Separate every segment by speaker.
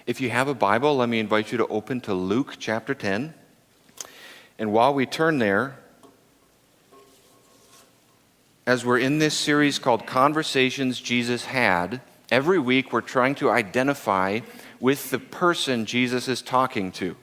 Speaker 1: If you have a Bible, let me invite you to open to Luke chapter 10. And while we turn there, as we're in this series called Conversations Jesus Had, every week we're trying to identify with the person Jesus is talking to.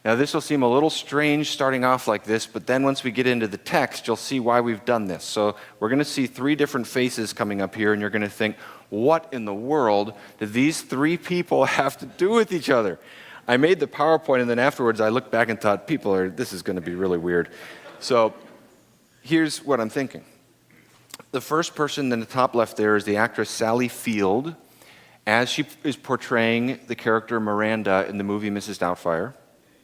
Speaker 1: Now this will seem a little strange starting off like this, but then once we get into the text, you'll see why we've done this. So we're going to see three different faces coming up here, and you're going to think, what in the world do these three people have to do with each other? I made the PowerPoint, and then afterwards I looked back and thought, this is going to be really weird. So here's what I'm thinking. The first person in the top left there is the actress Sally Field, as she is portraying the character Miranda in the movie Mrs. Doubtfire.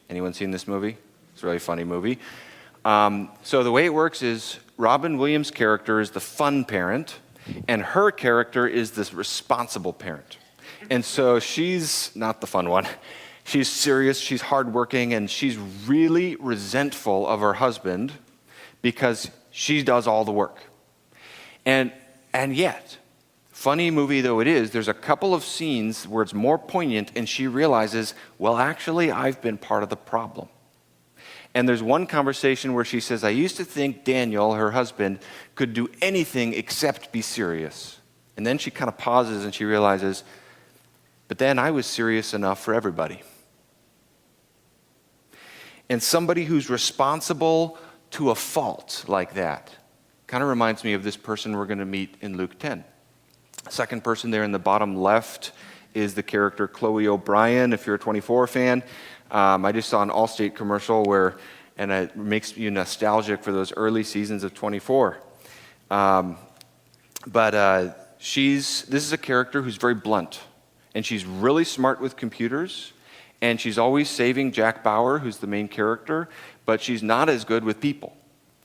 Speaker 1: Anyone seen this movie? It's a really funny movie. So the way it works is Robin Williams' character is the fun parent, and her character is this responsible parent. And so she's not the fun one. She's serious, she's hardworking, and she's really resentful of her husband because she does all the work. And yet, funny movie though it is, there's a couple of scenes where it's more poignant and she realizes, well, actually, I've been part of the problem. And there's one conversation where she says, I used to think Daniel, her husband, could do anything except be serious. And then she kind of pauses and she realizes, but then I was serious enough for everybody. And somebody who's responsible to a fault like that kind of reminds me of this person we're going to meet in Luke 10. Second person there in the bottom left is the character Chloe O'Brien, if you're a 24 fan. I just saw an Allstate commercial and it makes you nostalgic for those early seasons of 24. This is a character who's very blunt, and she's really smart with computers, and she's always saving Jack Bauer, who's the main character, but she's not as good with people.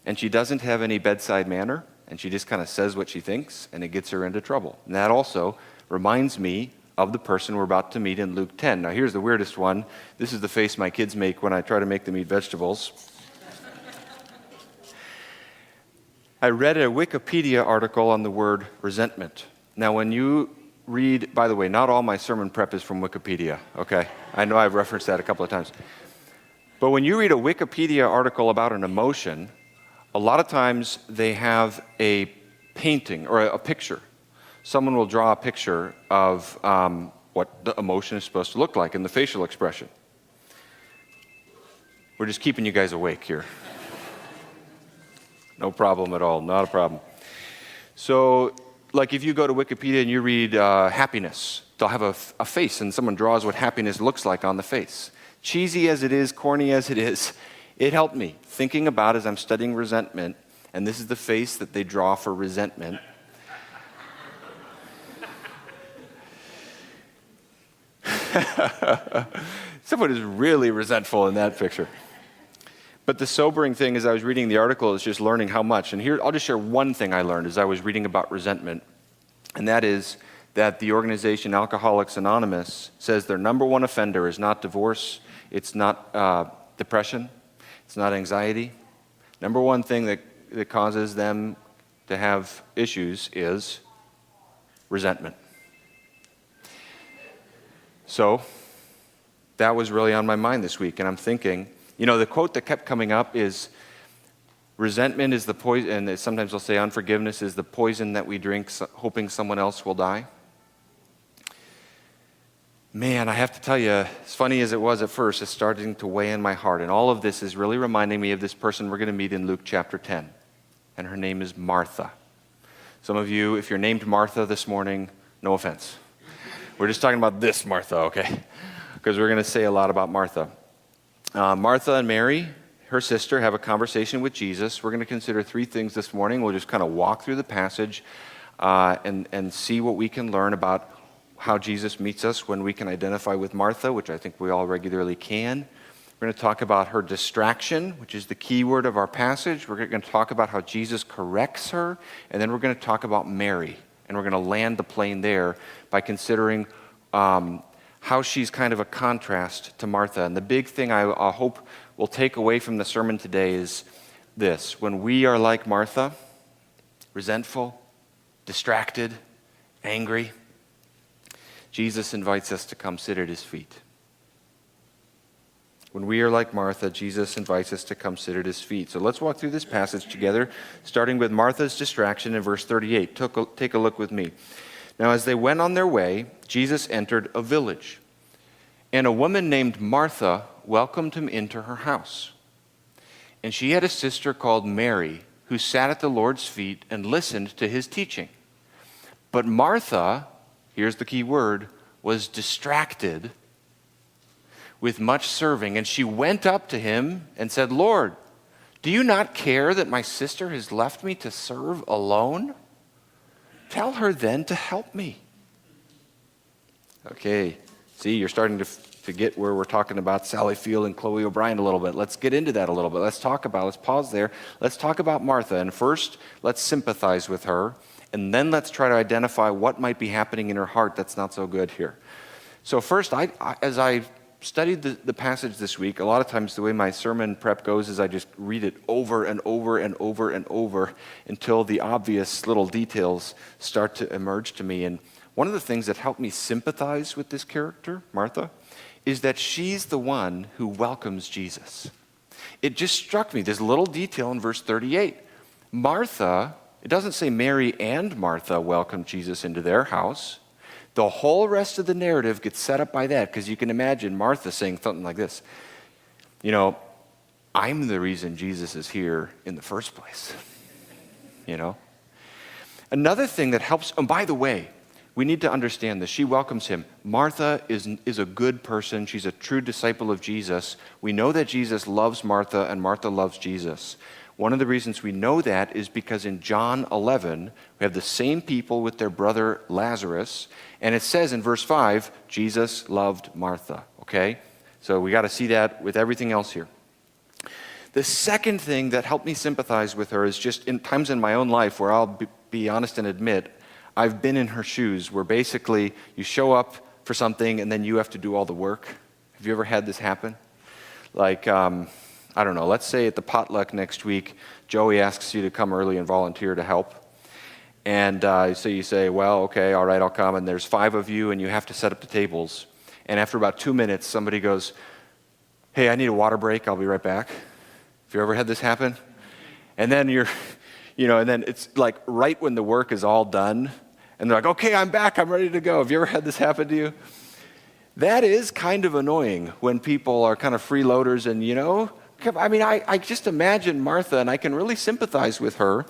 Speaker 1: And she doesn't have any bedside manner, and she just kind of says what she thinks, and it gets her into trouble. And that also reminds me of the person we're about to meet in Luke 10. Now here's the weirdest one. This is the face my kids make when I try to make them eat vegetables. I read a Wikipedia article on the word resentment. Now when you read, by the way, not all my sermon prep is from Wikipedia, okay? I know I've referenced that a couple of times. But when you read a Wikipedia article about an emotion, a lot of times they have a painting or a picture. Someone will draw a picture of what the emotion is supposed to look like in the facial expression. We're just keeping you guys awake here. No problem at all, not a problem. So, like if you go to Wikipedia and you read happiness, they'll have a face and someone draws what happiness looks like on the face. Cheesy as it is, corny as it is, it helped me thinking about as I'm studying resentment, and this is the face that they draw for resentment. Someone is really resentful in that picture. But the sobering thing as I was reading the article is just learning how much. And here, I'll just share one thing I learned as I was reading about resentment, and that is that the organization Alcoholics Anonymous says their number one offender is not divorce, it's not depression, it's not anxiety. Number one thing that causes them to have issues is resentment. So that was really on my mind this week, and I'm thinking, the quote that kept coming up is, resentment is the poison, and sometimes they'll say unforgiveness is the poison that we drink hoping someone else will die. Man, I have to tell you, as funny as it was at first, it's starting to weigh in my heart. And all of this is really reminding me of this person we're going to meet in Luke chapter 10. And her name is Martha. Some of you, if you're named Martha this morning, no offense. We're just talking about this Martha, okay? Because we're going to say a lot about Martha. Martha and Mary, her sister, have a conversation with Jesus. We're going to consider three things this morning. We'll just kind of walk through the passage and see what we can learn about how Jesus meets us when we can identify with Martha, which I think we all regularly can. We're going to talk about her distraction, which is the key word of our passage. We're going to talk about how Jesus corrects her, and then we're going to talk about Mary, and we're going to land the plane there by considering how she's kind of a contrast to Martha. And the big thing I hope we'll take away from the sermon today is this: when we are like Martha, resentful, distracted, angry, Jesus invites us to come sit at his feet. When we are like Martha, Jesus invites us to come sit at his feet. So let's walk through this passage together, starting with Martha's distraction in verse 38. Take a look with me. Now, as they went on their way, Jesus entered a village, and a woman named Martha welcomed him into her house. And she had a sister called Mary, who sat at the Lord's feet and listened to his teaching. But Martha, here's the key word, was distracted with much serving, and she went up to him and said, "Lord, do you not care that my sister has left me to serve alone? Tell her then to help me." Okay, see, you're starting to get where we're talking about Sally Field and Chloe O'Brien a little bit. Let's get into that a little bit. Let's pause there. Let's talk about Martha, and first, let's sympathize with her, and then let's try to identify what might be happening in her heart that's not so good here. So first, as I studied the passage this week, a lot of times the way my sermon prep goes is I just read it over and over and over and over until the obvious little details start to emerge to me. And one of the things that helped me sympathize with this character, Martha, is that she's the one who welcomes Jesus. It just struck me, this little detail in verse 38. Martha, it doesn't say Mary and Martha welcomed Jesus into their house. The whole rest of the narrative gets set up by that, because you can imagine Martha saying something like this. You know, I'm the reason Jesus is here in the first place. You know? Another thing that helps, and by the way, we need to understand this. She welcomes him. Martha is a good person. She's a true disciple of Jesus. We know that Jesus loves Martha and Martha loves Jesus. One of the reasons we know that is because in John 11, we have the same people with their brother Lazarus, and it says in verse 5, Jesus loved Martha, okay? So we got to see that with everything else here. The second thing that helped me sympathize with her is just in times in my own life where I'll be honest and admit, I've been in her shoes, where basically you show up for something and then you have to do all the work. Have you ever had this happen? Like, I don't know, let's say at the potluck next week, Joey asks you to come early and volunteer to help. And so you say, well, okay, all right, I'll come. And there's 5 of you, and you have to set up the tables. And after about 2 minutes, somebody goes, hey, I need a water break. I'll be right back. Have you ever had this happen? And then and then it's like right when the work is all done, and they're like, okay, I'm back. I'm ready to go. Have you ever had this happen to you? That is kind of annoying when people are kind of freeloaders and, I just imagine Martha, and I can really sympathize with her.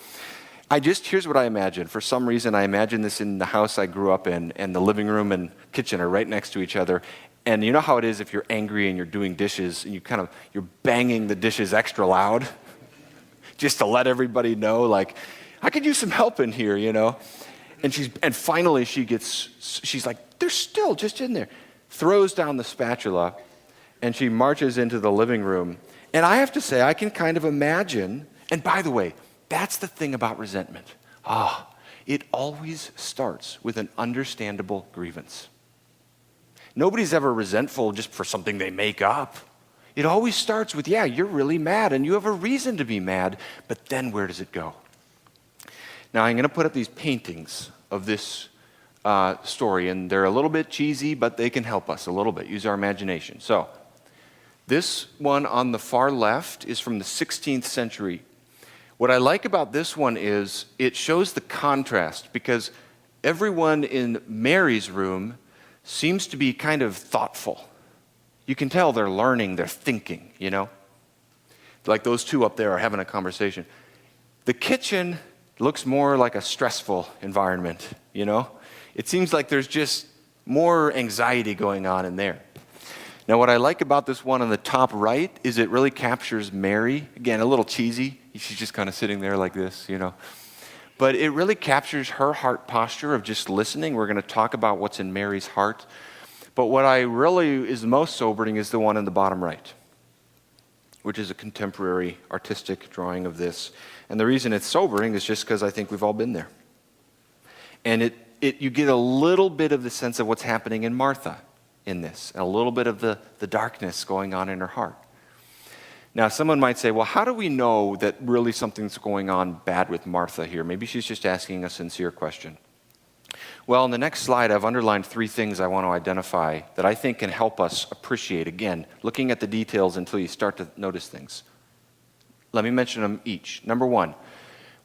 Speaker 1: Here's what I imagine. For some reason, I imagine this in the house I grew up in, and the living room and kitchen are right next to each other. And you know how it is if you're angry and you're doing dishes, and you're banging the dishes extra loud, just to let everybody know, like, I could use some help in here, And finally she's like, they're still just in there. Throws down the spatula, and she marches into the living room. And I have to say, I can kind of imagine, and by the way, that's the thing about resentment. It always starts with an understandable grievance. Nobody's ever resentful just for something they make up. It always starts with, yeah, you're really mad, and you have a reason to be mad, but then where does it go? Now, I'm going to put up these paintings of this story, and they're a little bit cheesy, but they can help us a little bit, use our imagination. So, this one on the far left is from the 16th century. What I like about this one is it shows the contrast, because everyone in Mary's room seems to be kind of thoughtful. You can tell they're learning, they're thinking, Like those two up there are having a conversation. The kitchen looks more like a stressful environment, It seems like there's just more anxiety going on in there. Now, what I like about this one on the top right is it really captures Mary. Again, a little cheesy. She's just kind of sitting there like this, But it really captures her heart posture of just listening. We're going to talk about what's in Mary's heart. But what I really is most sobering is the one in the bottom right, which is a contemporary artistic drawing of this. And the reason it's sobering is just because I think we've all been there. And you get a little bit of the sense of what's happening in Martha in this, and a little bit of the darkness going on in her heart. Now, someone might say, well, how do we know that really something's going on bad with Martha here? Maybe she's just asking a sincere question. Well, in the next slide, I've underlined 3 things I want to identify that I think can help us appreciate, again, looking at the details until you start to notice things. Let me mention them each. Number 1,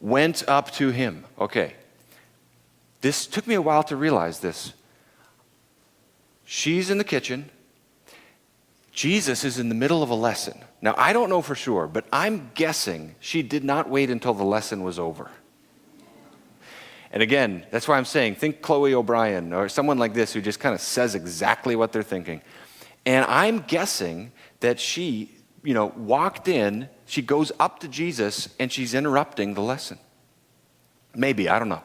Speaker 1: went up to him. Okay. This took me a while to realize this. She's in the kitchen. Jesus is in the middle of a lesson. Now, I don't know for sure, but I'm guessing she did not wait until the lesson was over. And again, that's why I'm saying, think Chloe O'Brien or someone like this who just kind of says exactly what they're thinking. And I'm guessing that she, walked in, she goes up to Jesus, and she's interrupting the lesson. Maybe, I don't know.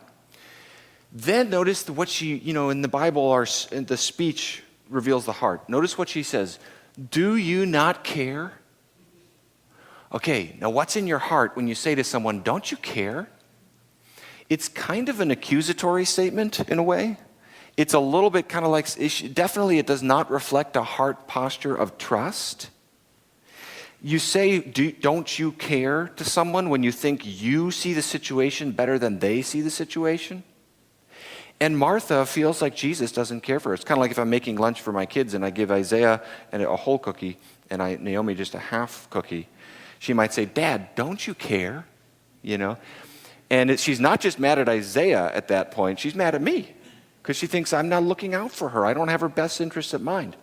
Speaker 1: Then notice what she, in the Bible, or in the speech reveals the heart. Notice what she says. Do you not care? Okay, now what's in your heart when you say to someone, don't you care? It's kind of an accusatory statement in a way. It's a little bit kind of like, definitely it does not reflect a heart posture of trust. You say, don't you care to someone when you think you see the situation better than they see the situation? And Martha feels like Jesus doesn't care for her. It's kind of like if I'm making lunch for my kids and I give Isaiah a whole cookie and Naomi just a half cookie. She might say, Dad, don't you care? And she's not just mad at Isaiah at that point, she's mad at me because she thinks I'm not looking out for her. I don't have her best interests at mind.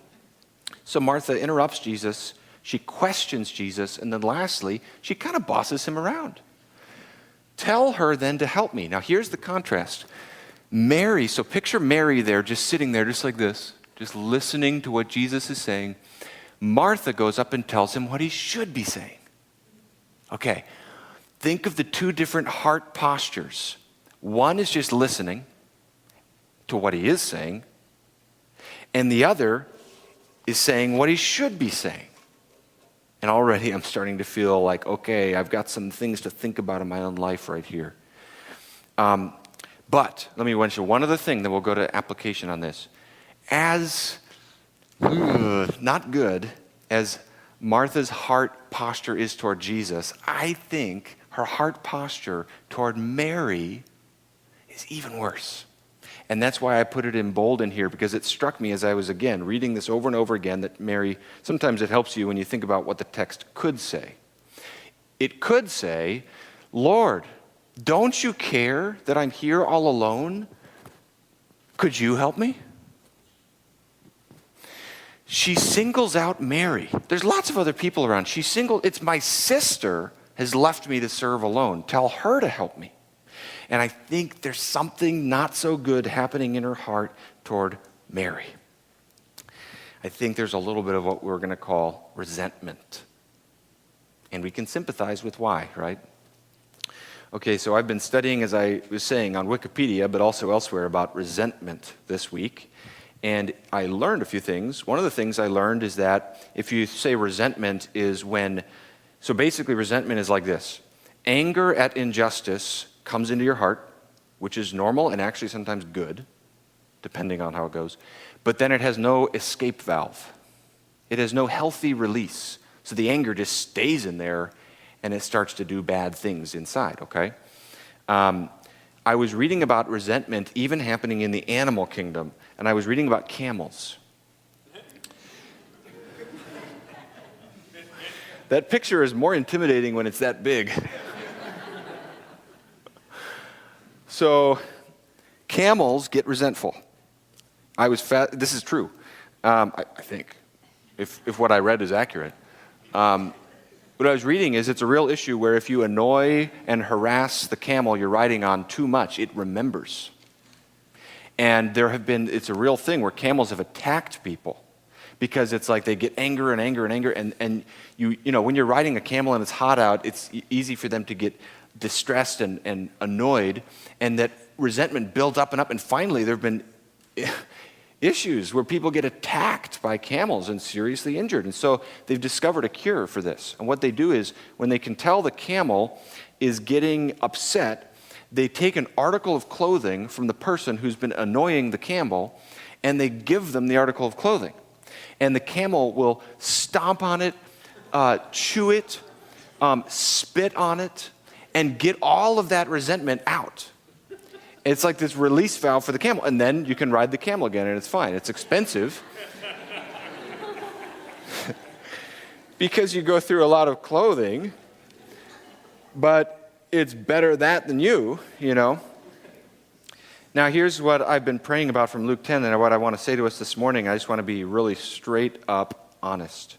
Speaker 1: So Martha interrupts Jesus, she questions Jesus, and then lastly, she kind of bosses him around. Tell her then to help me. Now here's the contrast. Mary, so picture Mary there, just sitting there just like this, just listening to what Jesus is saying. Martha goes up and tells him what he should be saying. Okay. Think of the 2 different heart postures. One is just listening to what he is saying, and the other is saying what he should be saying. And already I'm starting to feel like, okay, I've got some things to think about in my own life right here. But let me mention one other thing, then we'll go to application on this. As not good as Martha's heart posture is toward Jesus, I think her heart posture toward Mary is even worse. And that's why I put it in bold in here, because it struck me as I was, again, reading this over and over again that Mary, sometimes it helps you when you think about what the text could say. It could say, Lord, don't you care that I'm here all alone? Could you help me? She singles out Mary. There's lots of other people around. It's my sister has left me to serve alone. Tell her to help me. And I think there's something not so good happening in her heart toward Mary. I think there's a little bit of what we're going to call resentment. And we can sympathize with why, right? Okay, so I've been studying, as I was saying, on Wikipedia, but also elsewhere about resentment this week. And I learned a few things. One of the things I learned is that if you say resentment is so basically resentment is like this. Anger at injustice comes into your heart, which is normal and actually sometimes good, depending on how it goes. But then it has no escape valve. It has no healthy release. So the anger just stays in there and it starts to do bad things inside, okay? I was reading about resentment even happening in the animal kingdom, and I was reading about camels. That picture is more intimidating when it's that big. So, camels get resentful. This is true, I think, if what I read is accurate. What I was reading is it's a real issue where if you annoy and harass the camel you're riding on too much, it remembers. And it's a real thing where camels have attacked people because it's like they get anger and anger and anger. And when you're riding a camel and it's hot out, it's easy for them to get distressed and annoyed. And that resentment builds up and up. And finally, there have been issues where people get attacked by camels and seriously injured. And so they've discovered a cure for this. And what they do is when they can tell the camel is getting upset, they take an article of clothing from the person who's been annoying the camel and they give them the article of clothing. And the camel will stomp on it, chew it, spit on it, and get all of that resentment out. It's like this release valve for the camel. And then you can ride the camel again, and it's fine. It's expensive because you go through a lot of clothing, but it's better that than you know. Now, here's what I've been praying about from Luke 10 and what I want to say to us this morning. I just want to be really straight up honest.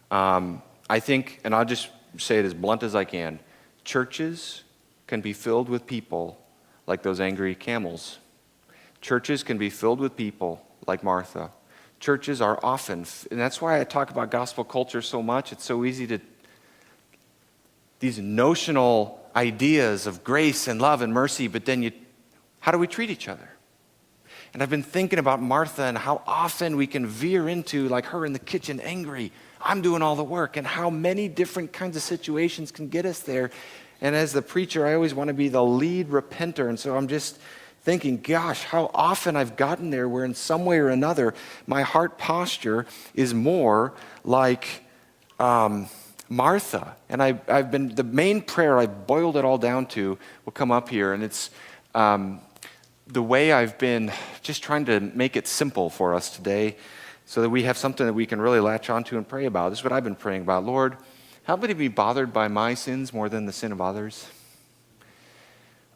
Speaker 1: I think, and I'll just say it as blunt as I can, churches can be filled with people like those angry camels. Churches can be filled with people like Martha. Churches are often, and that's why I talk about gospel culture so much. It's so easy to, these notional ideas of grace and love and mercy, but then how do we treat each other? And I've been thinking about Martha and how often we can veer into, like her in the kitchen, angry, I'm doing all the work, and how many different kinds of situations can get us there. And as the preacher, I always want to be the lead repenter. And so I'm just thinking, gosh, how often I've gotten there where in some way or another, my heart posture is more like Martha. And I've been, the main prayer I've boiled it all down to will come up here. And it's the way I've been just trying to make it simple for us today so that we have something that we can really latch onto and pray about. This is what I've been praying about. Lord, help me to be bothered by my sins more than the sin of others.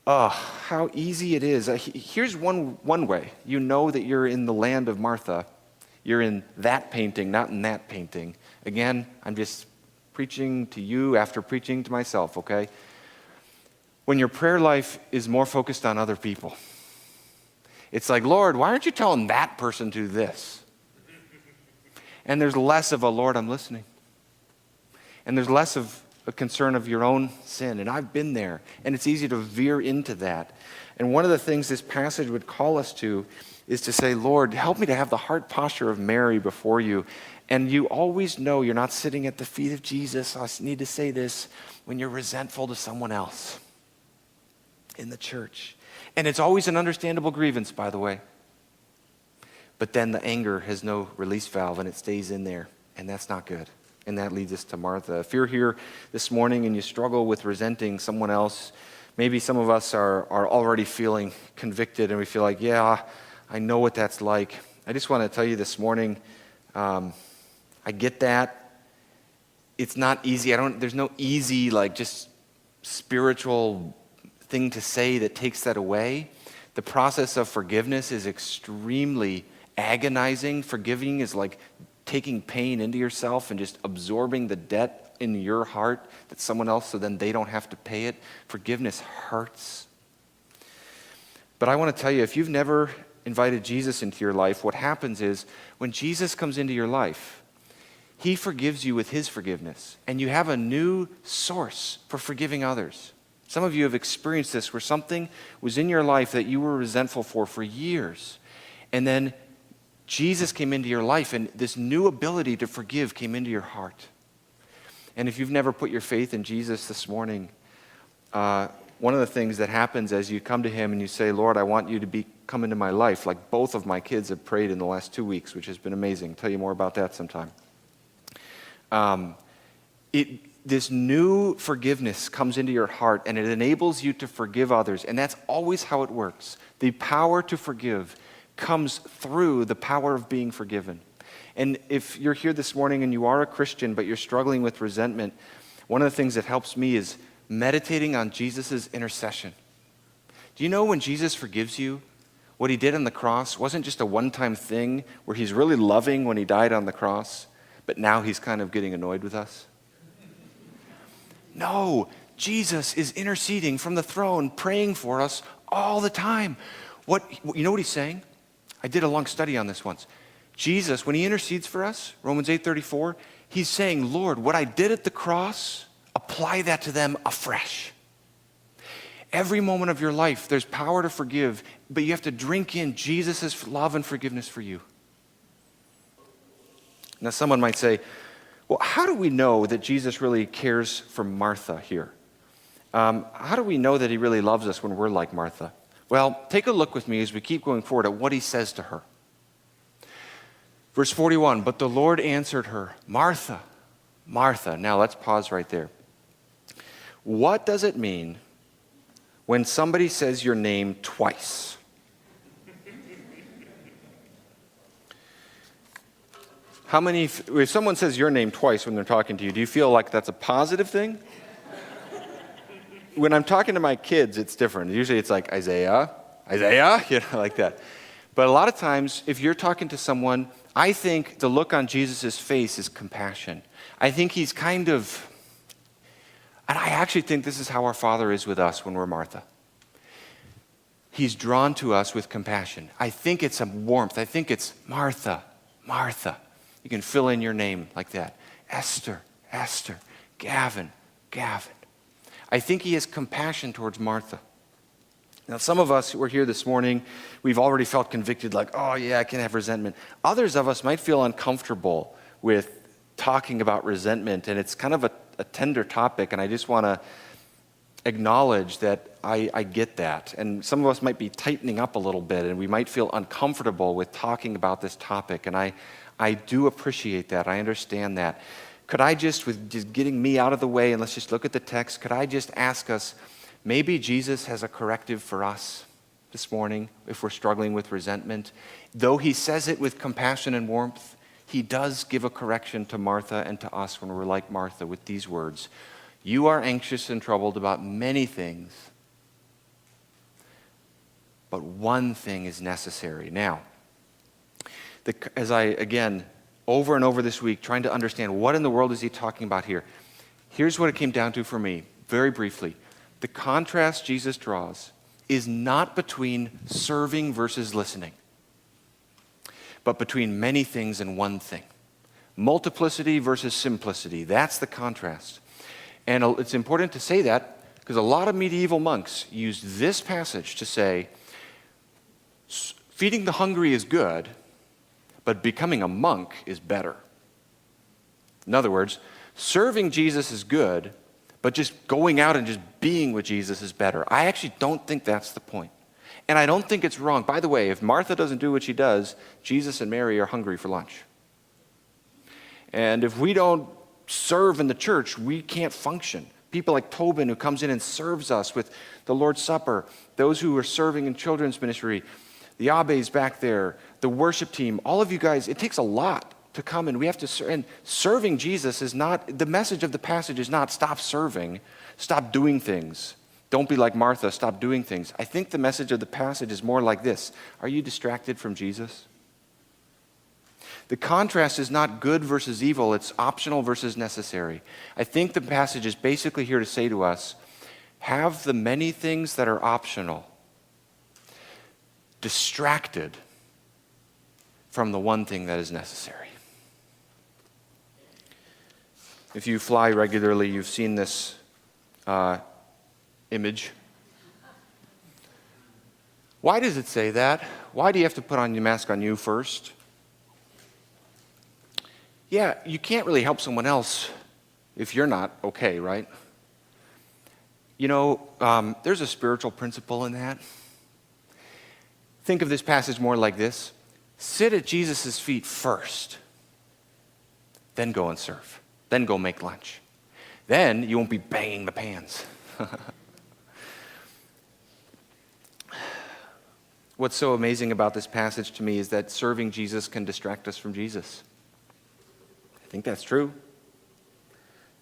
Speaker 1: Oh, how easy it is. Here's one way. You know that you're in the land of Martha. You're in that painting, not in that painting. Again, I'm just preaching to you after preaching to myself, okay? When your prayer life is more focused on other people, it's like, Lord, why aren't you telling that person to do this? And there's less of a, Lord, I'm listening. And there's less of a concern of your own sin. And I've been there. And it's easy to veer into that. And one of the things this passage would call us to is to say, Lord, help me to have the heart posture of Mary before you. And you always know you're not sitting at the feet of Jesus. I need to say this, when you're resentful to someone else in the church. And it's always an understandable grievance, by the way. But then the anger has no release valve and it stays in there. And that's not good. And that leads us to Martha. If you're here this morning and you struggle with resenting someone else, maybe some of us are already feeling convicted and we feel like, yeah, I know what that's like. I just want to tell you this morning, I get that. It's not easy. There's no easy, like, just spiritual thing to say that takes that away. The process of forgiveness is extremely agonizing. Forgiving is like taking pain into yourself and just absorbing the debt in your heart that someone else, so then they don't have to pay it. Forgiveness hurts. But I want to tell you, if you've never invited Jesus into your life, what happens is when Jesus comes into your life, he forgives you with his forgiveness, and you have a new source for forgiving others. Some of you have experienced this where something was in your life that you were resentful for years, and then Jesus came into your life, and this new ability to forgive came into your heart. And if you've never put your faith in Jesus this morning, one of the things that happens as you come to him and you say, Lord, I want you to come into my life, like both of my kids have prayed in the last 2 weeks, which has been amazing. I'll tell you more about that sometime. This new forgiveness comes into your heart, and it enables you to forgive others. And that's always how it works. The power to forgive comes through the power of being forgiven. And if you're here this morning and you are a Christian, but you're struggling with resentment, one of the things that helps me is meditating on Jesus' intercession. Do you know when Jesus forgives you, what he did on the cross wasn't just a one-time thing where he's really loving when he died on the cross, but now he's kind of getting annoyed with us? No, Jesus is interceding from the throne, praying for us all the time. You know what he's saying? I did a long study on this once. Jesus, when he intercedes for us, Romans 8:34, he's saying, Lord, what I did at the cross, apply that to them afresh. Every moment of your life, there's power to forgive, but you have to drink in Jesus' love and forgiveness for you. Now, someone might say, well, how do we know that Jesus really cares for Martha here? How do we know that he really loves us when we're like Martha? Well, take a look with me as we keep going forward at what he says to her. Verse 41, but the Lord answered her, Martha, Martha. Now let's pause right there. What does it mean when somebody says your name twice. How many, if someone says your name twice when they're talking to you, do you feel like that's a positive thing? When I'm talking to my kids, it's different. Usually it's like Isaiah, like that. But a lot of times, if you're talking to someone, I think the look on Jesus' face is compassion. I think he's and I actually think this is how our Father is with us when we're Martha. He's drawn to us with compassion. I think it's a warmth. I think it's Martha, Martha. You can fill in your name like that. Esther, Esther. Gavin, Gavin. I think he has compassion towards Martha. Now, some of us who are here this morning, we've already felt convicted, like, oh yeah, I can have resentment. Others of us might feel uncomfortable with talking about resentment, and it's kind of a tender topic, and I just want to acknowledge that I get that. And some of us might be tightening up a little bit, and we might feel uncomfortable with talking about this topic, and I do appreciate that. I understand that. Could I with just getting me out of the way, and let's just look at the text, could I just ask us, maybe Jesus has a corrective for us this morning if we're struggling with resentment. Though he says it with compassion and warmth, he does give a correction to Martha and to us when we're like Martha with these words. You are anxious and troubled about many things, but one thing is necessary. Now, as I, again, over and over this week, trying to understand what in the world is he talking about here, here's what it came down to for me, very briefly. The contrast Jesus draws is not between serving versus listening, but between many things and one thing. Multiplicity versus simplicity, that's the contrast. And it's important to say that because a lot of medieval monks used this passage to say, feeding the hungry is good, but becoming a monk is better. In other words, serving Jesus is good, but just going out and just being with Jesus is better. I actually don't think that's the point. And I don't think it's wrong. By the way, if Martha doesn't do what she does, Jesus and Mary are hungry for lunch. And if we don't serve in the church, we can't function. People like Tobin, who comes in and serves us with the Lord's Supper, those who are serving in children's ministry, the abbes back there, the worship team, all of you guys, it takes a lot to come and we have to serve. And serving Jesus is not, the message of the passage is not stop serving, stop doing things. Don't be like Martha, stop doing things. I think the message of the passage is more like this. Are you distracted from Jesus? The contrast is not good versus evil, it's optional versus necessary. I think the passage is basically here to say to us, have the many things that are optional distracted from the one thing that is necessary. If you fly regularly, you've seen this image. Why does it say that? Why do you have to put on your mask on you first? Yeah, you can't really help someone else if you're not okay, right? You know, there's a spiritual principle in that. Think of this passage more like this. Sit at Jesus' feet first, then go and serve. Then go make lunch. Then you won't be banging the pans. What's so amazing about this passage to me is that serving Jesus can distract us from Jesus. I think that's true.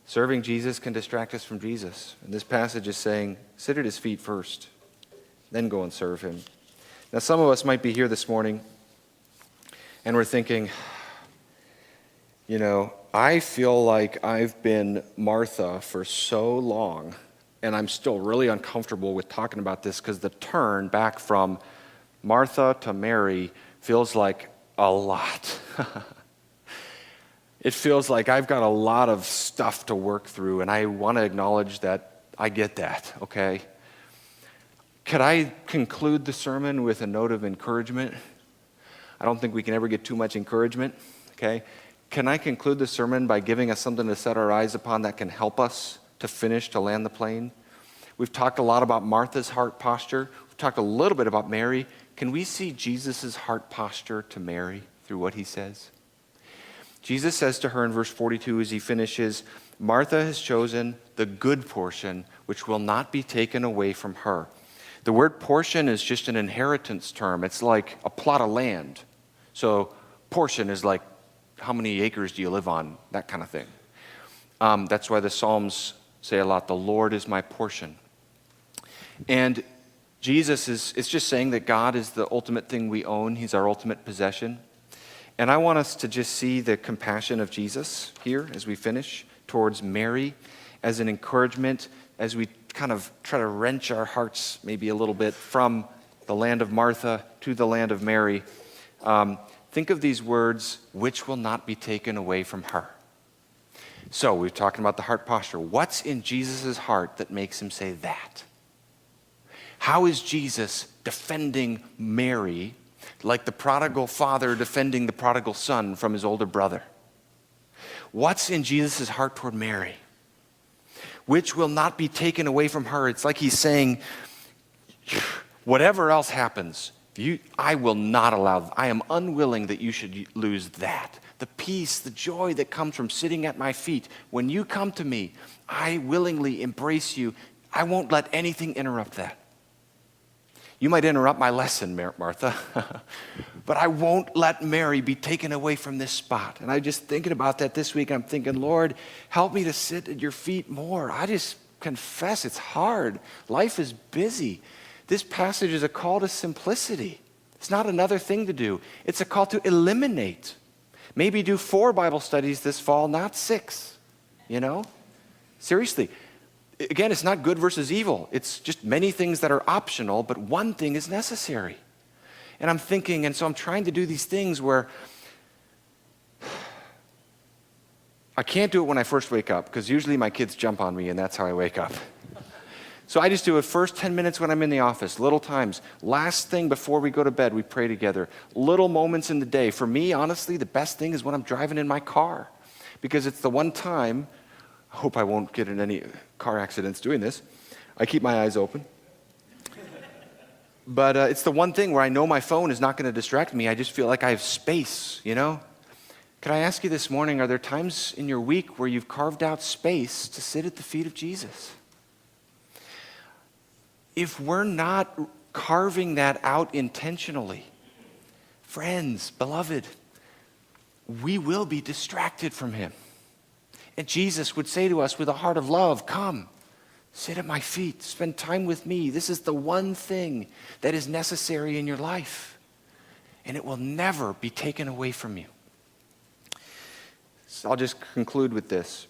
Speaker 1: Serving Jesus can distract us from Jesus. And this passage is saying, sit at his feet first, then go and serve him. Now, some of us might be here this morning, and we're thinking, you know, I feel like I've been Martha for so long, and I'm still really uncomfortable with talking about this because the turn back from Martha to Mary feels like a lot. It feels like I've got a lot of stuff to work through, and I want to acknowledge that I get that, okay? Could I conclude the sermon with a note of encouragement? I don't think we can ever get too much encouragement, okay? Can I conclude the sermon by giving us something to set our eyes upon that can help us to finish, to land the plane? We've talked a lot about Martha's heart posture. We've talked a little bit about Mary. Can we see Jesus' heart posture to Mary through what he says? Jesus says to her in verse 42 as he finishes, Martha has chosen the good portion which will not be taken away from her. The word portion is just an inheritance term. It's like a plot of land. So portion is like, how many acres do you live on? That kind of thing. That's why the Psalms say a lot, the Lord is my portion. And Jesus is just saying that God is the ultimate thing we own. He's our ultimate possession. And I want us to just see the compassion of Jesus here as we finish towards Mary as an encouragement, as we kind of try to wrench our hearts maybe a little bit from the land of Martha to the land of Mary. Think of these words, which will not be taken away from her. So we're talking about the heart posture. What's in Jesus' heart that makes him say that? How is Jesus defending Mary like the prodigal father defending the prodigal son from his older brother? What's in Jesus' heart toward Mary? Which will not be taken away from her. It's like he's saying, whatever else happens, I will not allow, I am unwilling that you should lose that. The peace, the joy that comes from sitting at my feet. When you come to me, I willingly embrace you. I won't let anything interrupt that. You might interrupt my lesson, Martha, but I won't let Mary be taken away from this spot. And I'm just thinking about that this week. I'm thinking, Lord, help me to sit at your feet more. I just confess it's hard. Life is busy. This passage is a call to simplicity. It's not another thing to do. It's a call to eliminate. Maybe do 4 Bible studies this fall, not 6, Seriously. Again, it's not good versus evil. It's just many things that are optional, but one thing is necessary. And I'm thinking, and so I'm trying to do these things where I can't do it when I first wake up, because usually my kids jump on me and that's how I wake up. So I just do it first 10 minutes when I'm in the office, little times. Last thing before we go to bed, we pray together. Little moments in the day. For me, honestly, the best thing is when I'm driving in my car, because it's the one time, I hope I won't get in any car accidents doing this. I keep my eyes open. But it's the one thing where I know my phone is not going to distract me. I just feel like I have space, Could I ask you this morning, are there times in your week where you've carved out space to sit at the feet of Jesus? If we're not carving that out intentionally, friends, beloved, we will be distracted from him. And Jesus would say to us with a heart of love, come, sit at my feet, spend time with me. This is the one thing that is necessary in your life, and it will never be taken away from you. So I'll just conclude with this,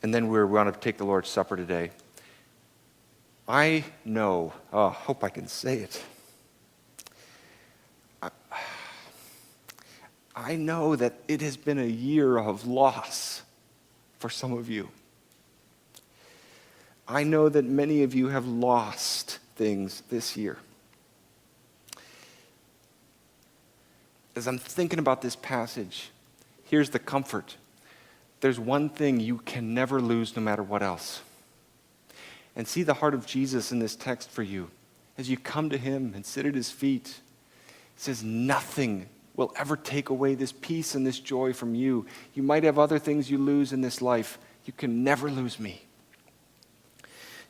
Speaker 1: and then we're going to take the Lord's Supper today. I know, I hope I can say it. I know that it has been a year of loss for some of you. I know that many of you have lost things this year. As I'm thinking about this passage, here's the comfort. There's one thing you can never lose no matter what else. And see the heart of Jesus in this text for you. As you come to him and sit at his feet, he says nothing will ever take away this peace and this joy from you. You might have other things you lose in this life. You can never lose me.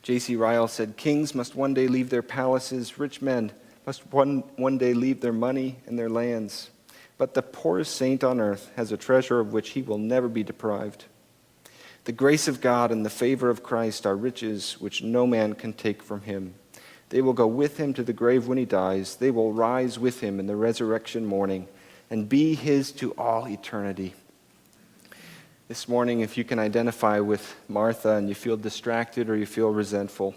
Speaker 1: J.C. Ryle said, kings must one day leave their palaces, rich men must one day leave their money and their lands. But the poorest saint on earth has a treasure of which he will never be deprived. The grace of God and the favor of Christ are riches which no man can take from him. They will go with him to the grave when he dies. They will rise with him in the resurrection morning and be his to all eternity. This morning, if you can identify with Martha and you feel distracted or you feel resentful,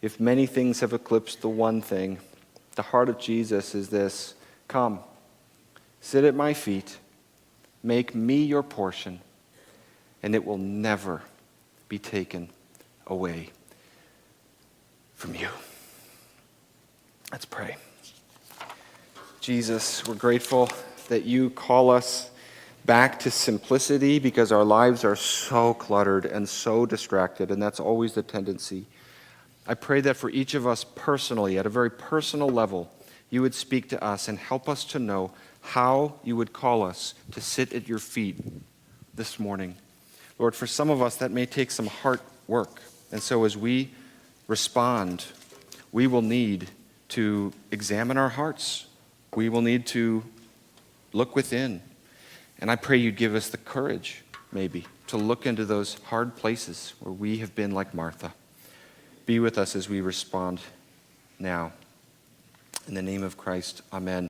Speaker 1: if many things have eclipsed the one thing, the heart of Jesus is this: come, sit at my feet, make me your portion, and it will never be taken away from you. Let's pray. Jesus, we're grateful that you call us back to simplicity because our lives are so cluttered and so distracted, and that's always the tendency. I pray that for each of us personally, at a very personal level, you would speak to us and help us to know how you would call us to sit at your feet this morning. Lord, for some of us, that may take some heart work. And so as we respond, we will need to examine our hearts. We will need to look within. And I pray you'd give us the courage, maybe, to look into those hard places where we have been like Martha. Be with us as we respond now. In the name of Christ, amen.